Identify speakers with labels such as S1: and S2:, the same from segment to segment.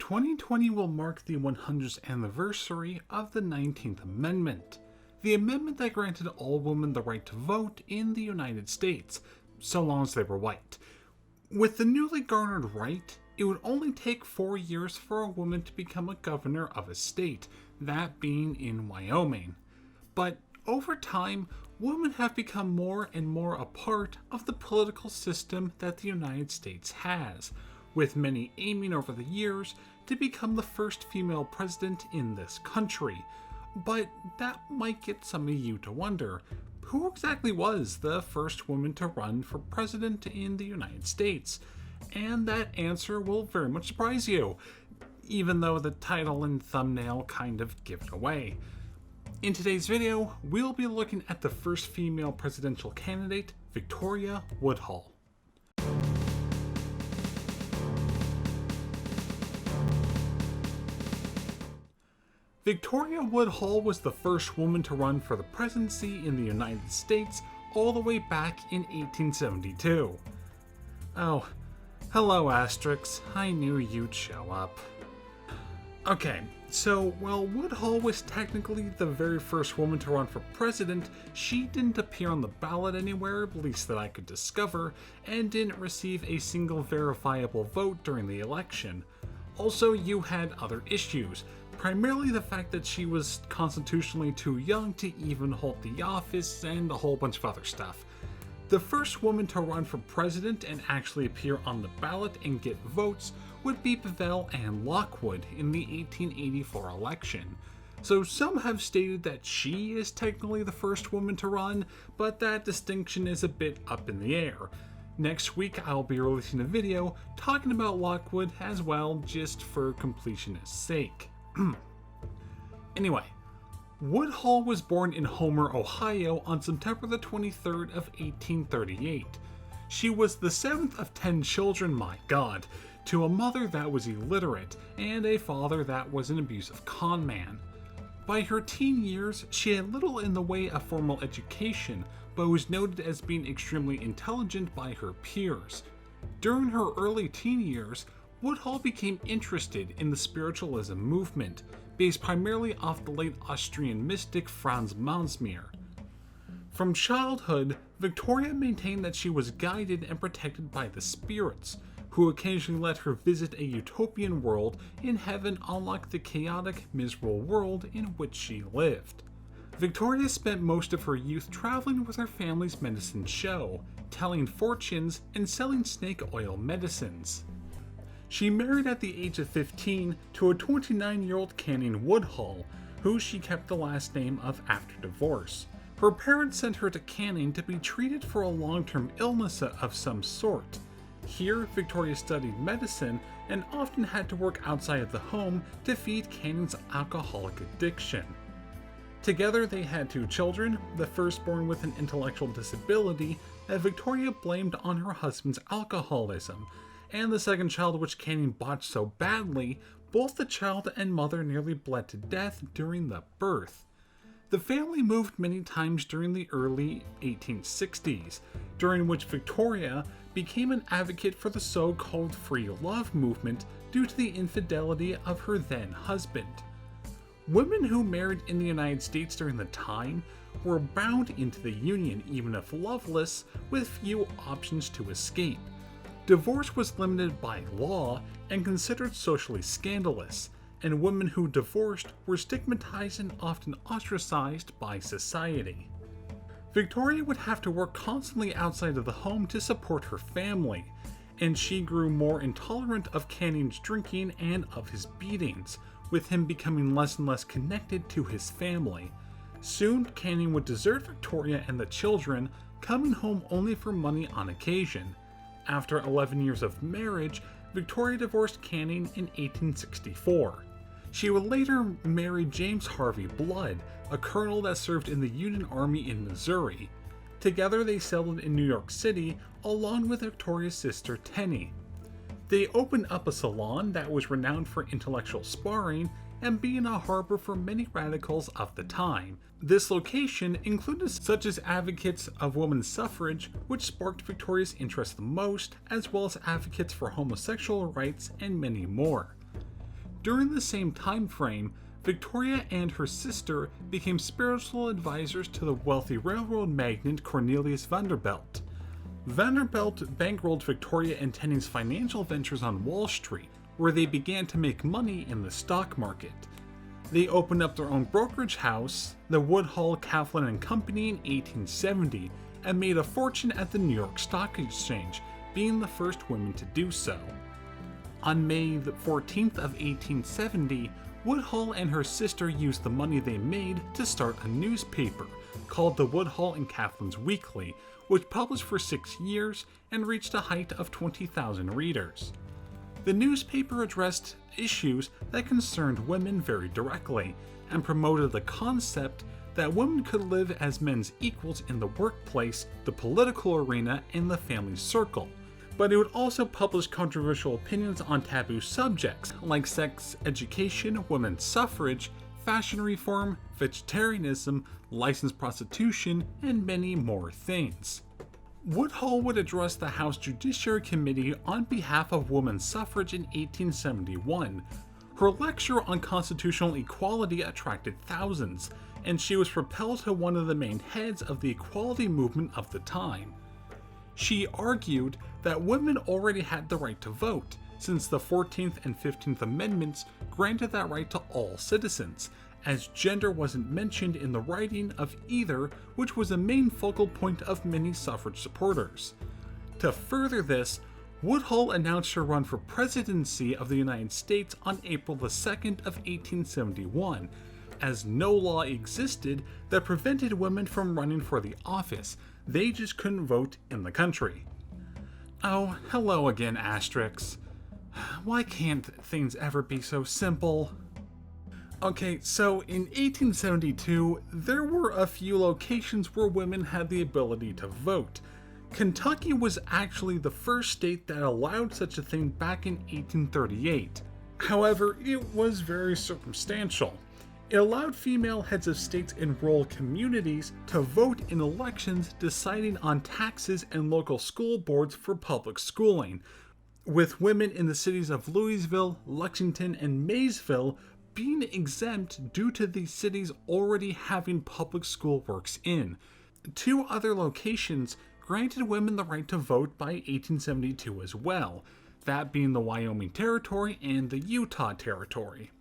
S1: 2020 will mark the 100th anniversary of the 19th Amendment, the amendment that granted all women the right to vote in the United States, so long as they were white. With the newly garnered right, it would only take 4 years for a woman to become a governor of a state, that being in Wyoming. But over time, women have become more and more a part of the political system that the United States has, with many aiming over the years to become the first female president in this country. But that might get some of you to wonder, who exactly was the first woman to run for president in the United States? And that answer will very much surprise you, even though the title and thumbnail kind of give it away. In today's video, we'll be looking at the first female presidential candidate, Victoria Woodhull. Victoria Woodhull was the first woman to run for the presidency in the United States all the way back in 1872. Oh, hello Asterix, I knew you'd show up. Okay, so while Woodhull was technically the very first woman to run for president, she didn't appear on the ballot anywhere, at least that I could discover, and didn't receive a single verifiable vote during the election. Also, you had other issues, primarily the fact that she was constitutionally too young to even hold the office and a whole bunch of other stuff. The first woman to run for president and actually appear on the ballot and get votes would be Pavel and Lockwood in the 1884 election. So some have stated that she is technically the first woman to run, but that distinction is a bit up in the air. Next week I'll be releasing a video talking about Lockwood as well, just for completionist's sake. Anyway, Woodhull was born in Homer, Ohio on September the 23rd of 1838. She was the seventh of 10 children, my god, to a mother that was illiterate and a father that was an abusive conman. By her teen years, she had little in the way of formal education, but was noted as being extremely intelligent by her peers. During her early teen years, Woodhull became interested in the spiritualism movement, based primarily off the late Austrian mystic Franz Mesmer. From childhood, Victoria maintained that she was guided and protected by the spirits, who occasionally let her visit a utopian world in heaven, unlike the chaotic, miserable world in which she lived. Victoria spent most of her youth traveling with her family's medicine show, telling fortunes and selling snake oil medicines. She married at the age of 15 to a 29-year-old Canning Woodhull, who she kept the last name of after divorce. Her parents sent her to Canning to be treated for a long-term illness of some sort. Here, Victoria studied medicine and often had to work outside of the home to feed Canning's alcoholic addiction. Together they had 2 children, the firstborn with an intellectual disability that Victoria blamed on her husband's alcoholism, and the second child, which Canning botched so badly, both the child and mother nearly bled to death during the birth. The family moved many times during the early 1860s, during which Victoria became an advocate for the so-called free love movement due to the infidelity of her then husband. Women who married in the United States during the time were bound into the union, even if loveless, with few options to escape. Divorce was limited by law and considered socially scandalous, and women who divorced were stigmatized and often ostracized by society. Victoria would have to work constantly outside of the home to support her family, and she grew more intolerant of Canning's drinking and of his beatings, with him becoming less and less connected to his family. Soon, Canning would desert Victoria and the children, coming home only for money on occasion. After 11 years of marriage, Victoria divorced Canning in 1864. She would later marry James Harvey Blood, a colonel that served in the Union Army in Missouri. Together they settled in New York City, along with Victoria's sister Tenny. They opened up a salon that was renowned for intellectual sparring and being a harbor for many radicals of the time. This location included such as advocates of women's suffrage, which sparked Victoria's interest the most, as well as advocates for homosexual rights and many more. During the same time frame, Victoria and her sister became spiritual advisors to the wealthy railroad magnate Cornelius Vanderbilt. Vanderbilt bankrolled Victoria and Tenney's financial ventures on Wall Street, where they began to make money in the stock market. They opened up their own brokerage house, the Woodhull, Claflin and Company, in 1870, and made a fortune at the New York Stock Exchange, being the first women to do so. On May 14th of 1870, Woodhull and her sister used the money they made to start a newspaper called the Woodhull and Claflin's Weekly, which published for 6 years and reached a height of 20,000 readers. The newspaper addressed issues that concerned women very directly and promoted the concept that women could live as men's equals in the workplace, the political arena, and the family circle. But it would also publish controversial opinions on taboo subjects like sex education, women's suffrage, fashion reform, vegetarianism, licensed prostitution, and many more things. Woodhull would address the House Judiciary Committee on behalf of women's suffrage in 1871. Her lecture on constitutional equality attracted thousands, and she was propelled to one of the main heads of the equality movement of the time. She argued that women already had the right to vote, since the 14th and 15th Amendments granted that right to all citizens, as gender wasn't mentioned in the writing of either, which was a main focal point of many suffrage supporters. To further this, Woodhull announced her run for presidency of the United States on April 2nd of 1871, as no law existed that prevented women from running for the office. They just couldn't vote in the country. Oh, hello again, Asterix. Why can't things ever be so simple? Okay, so in 1872, there were a few locations where women had the ability to vote. Kentucky was actually the first state that allowed such a thing back in 1838. However, it was very circumstantial. It allowed female heads of states in rural communities to vote in elections deciding on taxes and local school boards for public schooling, with women in the cities of Louisville, Lexington, and Maysville being exempt due to these cities already having public school works in. 2 other locations granted women the right to vote by 1872 as well, that being the Wyoming Territory and the Utah Territory.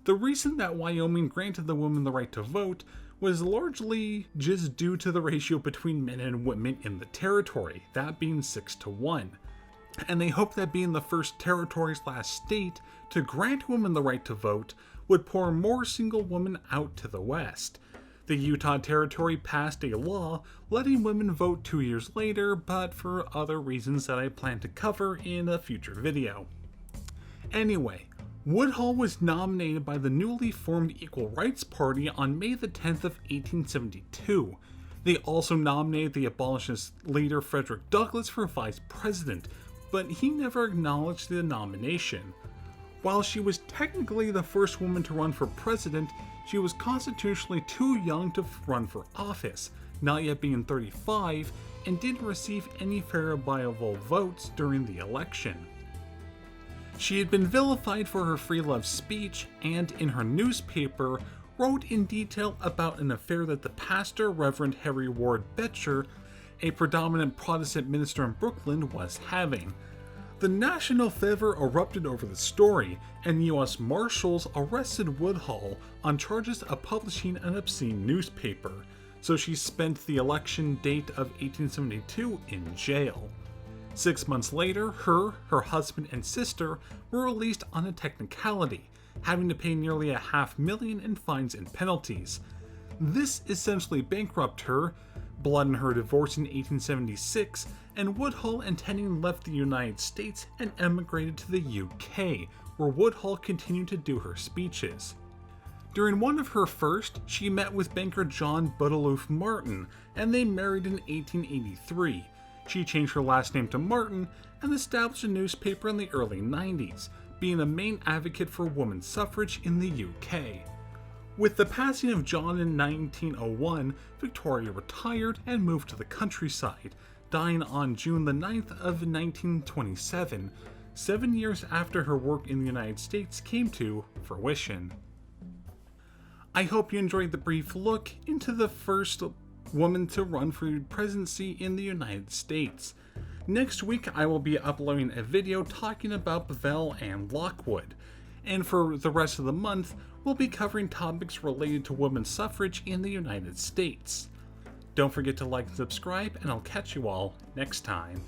S1: The reason that Wyoming granted the women the right to vote was largely just due to the ratio between men and women in the territory, that being 6-1. And they hoped that being the first territory/state to grant women the right to vote would pour more single women out to the west. The Utah Territory passed a law letting women vote 2 years later, but for other reasons that I plan to cover in a future video. Anyway, Woodhull was nominated by the newly formed Equal Rights Party on May 10th of 1872. They also nominated the abolitionist leader Frederick Douglass for vice president, but he never acknowledged the nomination. While she was technically the first woman to run for president, she was constitutionally too young to run for office, not yet being 35, and didn't receive any verifiable votes during the election. She had been vilified for her free love speech, and in her newspaper wrote in detail about an affair that the pastor, Reverend Harry Ward Beecher, a predominant Protestant minister in Brooklyn, was having. The national fervor erupted over the story, and U.S. Marshals arrested Woodhull on charges of publishing an obscene newspaper, so she spent the election date of 1872 in jail. 6 months later, her husband, and sister were released on a technicality, having to pay nearly $500,000 in fines and penalties. This essentially bankrupted her, blood in her divorce in 1876, and Woodhull and Tenney left the United States and emigrated to the UK, where Woodhull continued to do her speeches. During one of her first, she met with banker John Buddaloof Martin, and they married in 1883. She changed her last name to Martin and established a newspaper in the early 90s, being a main advocate for women's suffrage in the UK. With the passing of John in 1901, Victoria retired and moved to the countryside, dying on June the 9th of 1927, 7 years after her work in the United States came to fruition. I hope you enjoyed the brief look into the first woman to run for the presidency in the United States. Next week I will be uploading a video talking about Bevelle and Lockwood, and for the rest of the month we'll be covering topics related to women's suffrage in the United States. Don't forget to like and subscribe, and I'll catch you all next time.